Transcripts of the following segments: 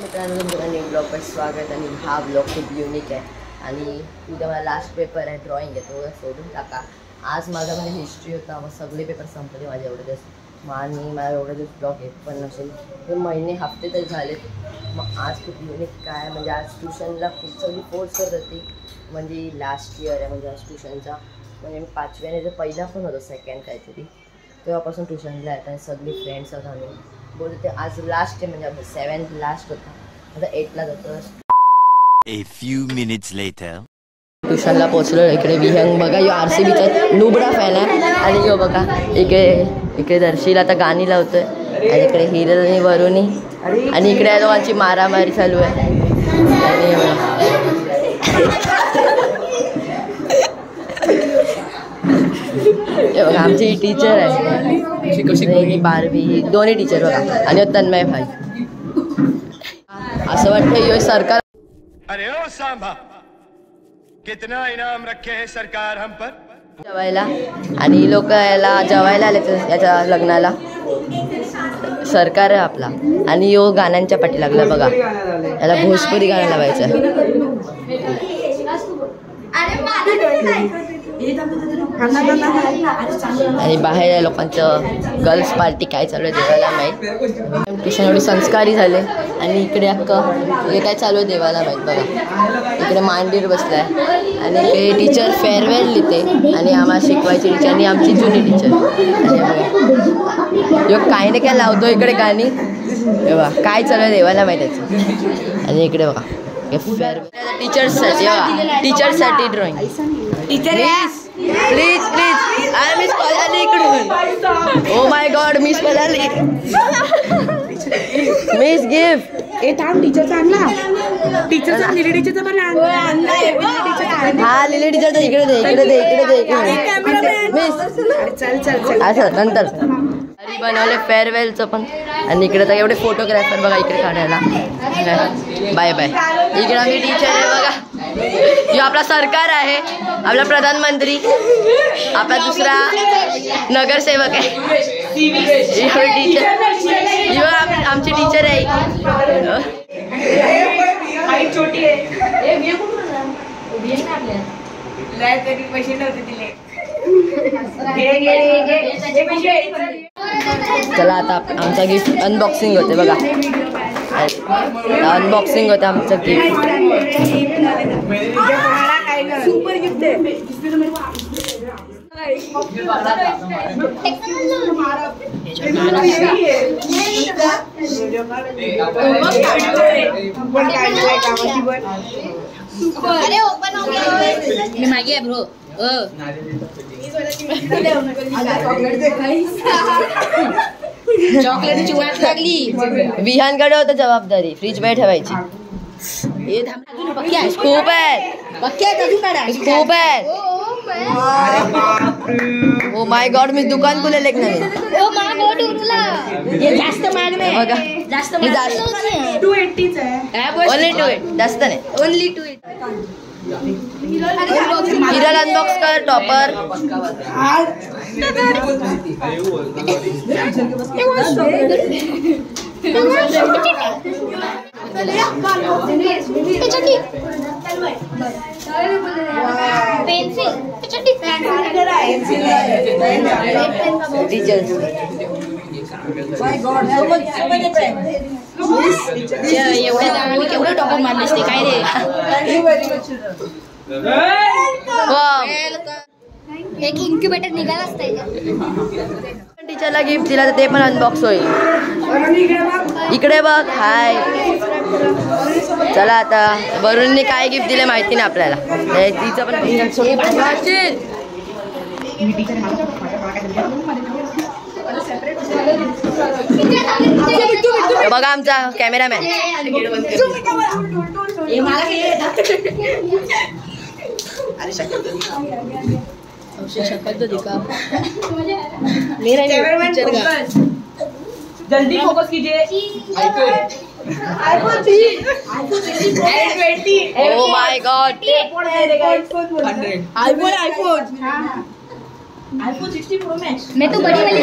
मित्रांनो तुमचं new blog पर स्वागत आणि हा ब्लॉग खूप युनिक आहे आणि उद्या मला लास्ट पेपर आहे ड्रॉइंग आहे तो सोडून टाका। आज माझा हिस्ट्री होता मग सगळे पेपर संपले माझे एवढे दिवस आणि मला एवढे दिवस ब्लॉग येत पण नसेल तर महिने हफ्ते तरी झालेत। मग आज खूप युनिक काय म्हणजे आज ट्युशनला खूप सगळी फोर्स करत होती म्हणजे लास्ट इयर आहे म्हणजे आज ट्युशनचा म्हणजे मी 5व्याने जो पहिला पण होतो सेकंड काहीतरी तेव्हापासून ट्युशनला येत आणि सगळी फ्रेंड्स होता आम्ही बोलते आज लास्ट आहे म्हणजे 7th लास्ट होता आता 8ला जातो। A few minutes later ट्युशनला पोहोचलो इकडे विहंग बघा यो RCBचा नुबडा फॅन आहे आणि यो बघा इकडे दर्शीला आता गाणी लावतोय आणि इकडे हिरल आणि वरुणी आणि इकडे या दोघांची मारामारी चालू आहे आणि बघा आमची टीचर आहे बारवी दोन्ही टीचर बघा आणि तन्मय भाई असं वाटतं यो सरकार अरे ओ सांभा कितना इनाम रखे है सरकार हम पर जेवायला आणि लोक याला जेवायला आले याच्या लग्नाला सरकार आहे आपला आणि यो गाण्यांच्या पाठी लागला बघा याला भोजपुरी गाणं लावायचं आणि बाहेर लोकांचं गर्ल्स पार्टी काय चालू आहे देवाला माहीत ट्युशन एवढी संस्कारी झाले आणि इकडे अख्खं हे काय चालू आहे देवाला माहीत बघा इकडे मांडीर बसलाय आणि इकडे टीचर फेअरवेल लिहिते आणि आम्हाला शिकवायची टीचर आणि आमची जुनी टीचर यो काही नाही काय लावतो इकडे गाणी बघा काय चालू आहे देवाला माहीत त्याचं आणि इकडे बघा फेअरवेल टीचर्ससाठी drawing teacher please please I miss Palali इकडून oh my God miss Palali miss gift ए थांब टीचरचा आणला टीचरचा लिली टीचरचा पण आणला हा लिली टीचरचा इकडे दे मिस चल असं नंतर बनवले फेअरवेलचं पण आणि इकडे तर एवढे फोटोग्राफर बघा इकडे काढायला बाय बाय इकडे आम्ही टीचर आहे बघा जो आपला सरकार आहे आपला प्रधानमंत्री आपला दुसरा नगरसेवक आहे टीचर आमची टीचर आहे चला आता आमचा गिफ्ट अनबॉक्सिंग होते बघा अनबॉक्सिंग होतं आमचं गिफ्ट सुपर गिफ्ट अरे ओपन हो गया मी मागे आहे ब्रो चॉकलेटची वाट लागली विहानकडे होतं जबाबदारी फ्रीज मध्ये ठेवायची खूप आहे खूप आहे ओ माय गॉड मी दुकान खुलेल एक नवीन ओ माय गॉड उरला ये जास्त महाग नाही बघा जास्त 280 च आहे ओनली 2 जास्त नाही ओनली 2 हिरल अनबॉक्स कर टॉपर एवढ्या जणांनी केवढं टॉपर मारलेस ते काय रे एक इन्क्युबेटर निघाला असता टीचरला गिफ्ट दिला तर ते पण अनबॉक्स होईल इकडे बघ हाय चला आता वरुणने काय गिफ्ट दिले माहिती नाही आपल्याला तिचं पण बघा आमचा कॅमेरामॅन जल्दी फोकस कीजिए iPhone 20 O my God iPhone iPhone 60 Pro Max मैं तो बड़ी वाली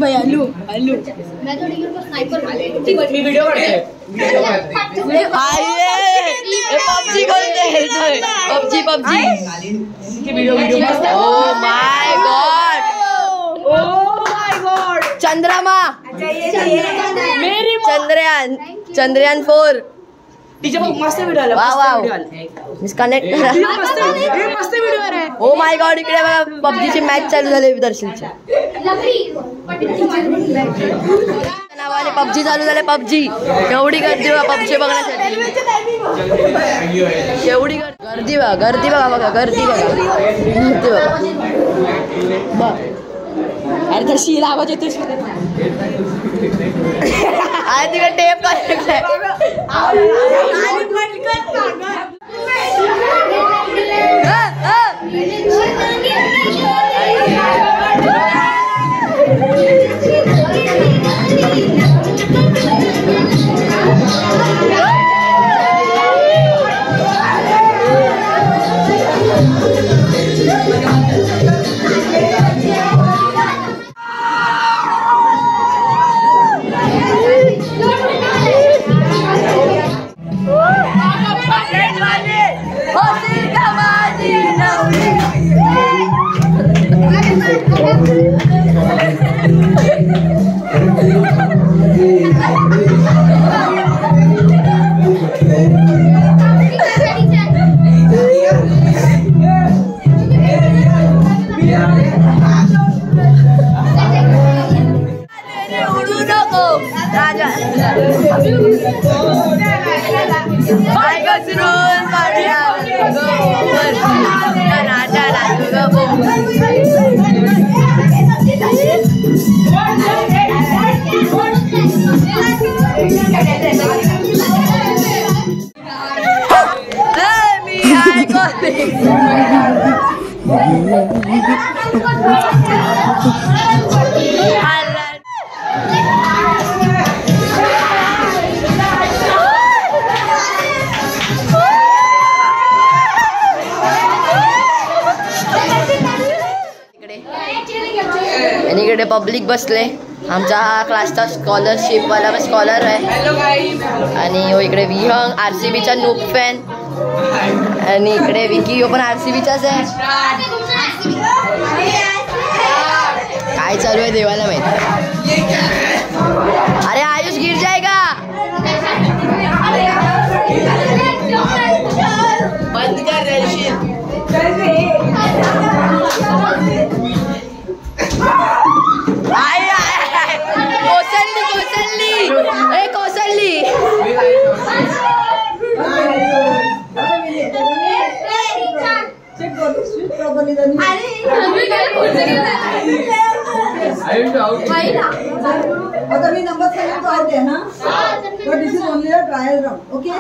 भाई आलू आलू मैं थोड़ी देर को स्नाइपर वीडियो पबजी खेलते PUBG PUBG oh my God चंद्रमा चंद्रयान 4 टीचर मस्त व्हिडिओ आला वाव वाव डिस्कनेक्ट करा मस्त व्हिडिओ आहे ओ माय गॉड इकडे बघा पबजीची मॅच चालू झाली दर्शनची नावाने पबजी चालू झाले पबजी एवढी गर्दी बघा पबजी बघण्यासाठी एवढी गर्दी बघा गर्दी बघा बघा गर्दी बघा अरे तशी आवाज येते अरे तिकडे टेप करायचंय इकडे पब्लिक बसले आमचा हा क्लासचा स्कॉलरशिप वाला स्कॉलर आहे आणि इकडे विहंग RCBचा नूप फॅन आणि इकडे विकी पण RCBचाच आहे काय चालू आहे देवाला माहिती अरे आयुष गिर जाएगा बंद कर कोसळली आता मी नंबर सांगितलं आहे ना but this is only a trial round okay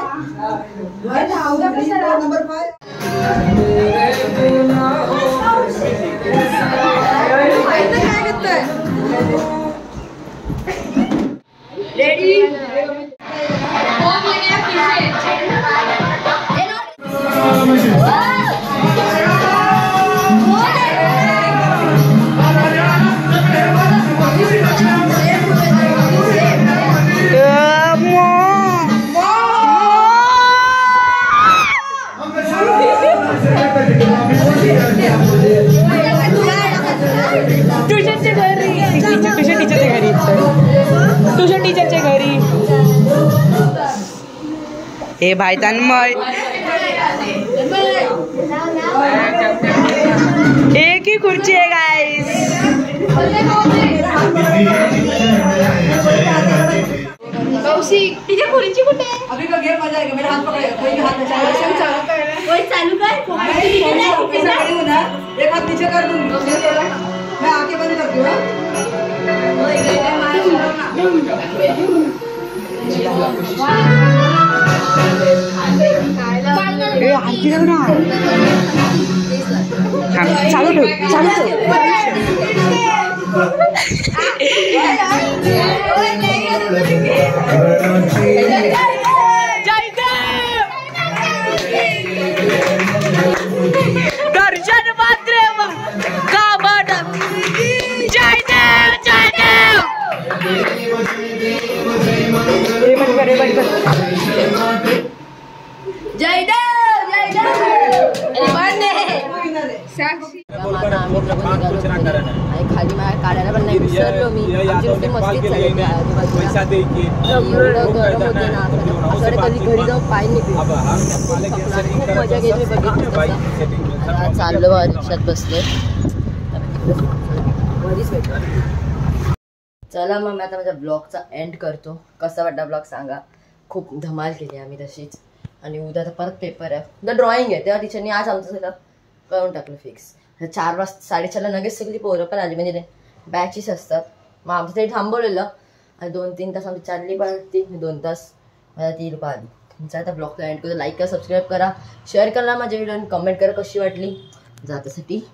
right now number 5 ready tuition टीचरच्या घरी हे भाई तन्मय एक ही खुर्ची है गाइस टीचर खुर्ची कुठे आहे अभी का गेम मजा आएगा मेरा हाथ पकड़ेगा कोई भी हाथ नहीं चालू कोई चालू कर एक हाथ नीचे कर दूंगी मैं आंखें बंद करती हूँ चालू ठेव चालू ठेव जायचं माझा आम्ही लोक निघालो घरी. आणि खाली माझ्या काढायला पण नाही विसरलो मी. आमची नुसती मस्तीच चालली त्या आजूबाजूला. एवढं गरम होते ना असं कधी घरी जाऊन पाय नाही पिऊ. खूप मजा घेतली बघितली. आता चाललो रिक्षात बसले घरीच भेटलो. चला मग मी आता माझ्या ब्लॉगचा एंड करतो. कसा वाटला ब्लॉग सांगा. खूप धमाल केली आम्ही तशीच. आणि उद्या तर परत पेपर आहे. उद्या ड्रॉइंग आहे. तेव्हा टीचरनी आज आमचं सगळं करून टाकलं फिक्स. 4 वाजता 4:30ला लगेच सगळी पोरं पण आली. म्हणजे बॅचेस असतात. मग आमचं तरी थांबवलेलं आणि 2-3 तास आमची चालली पण ती 2 तास मला ती लोक आली. तुमचा आता ब्लॉगचा एंड करा. लाईक करा, सबस्क्राईब करा, शेअर करा माझ्या व्हिडिओ आणि कमेंट करा कशी वाटली. जातासाठी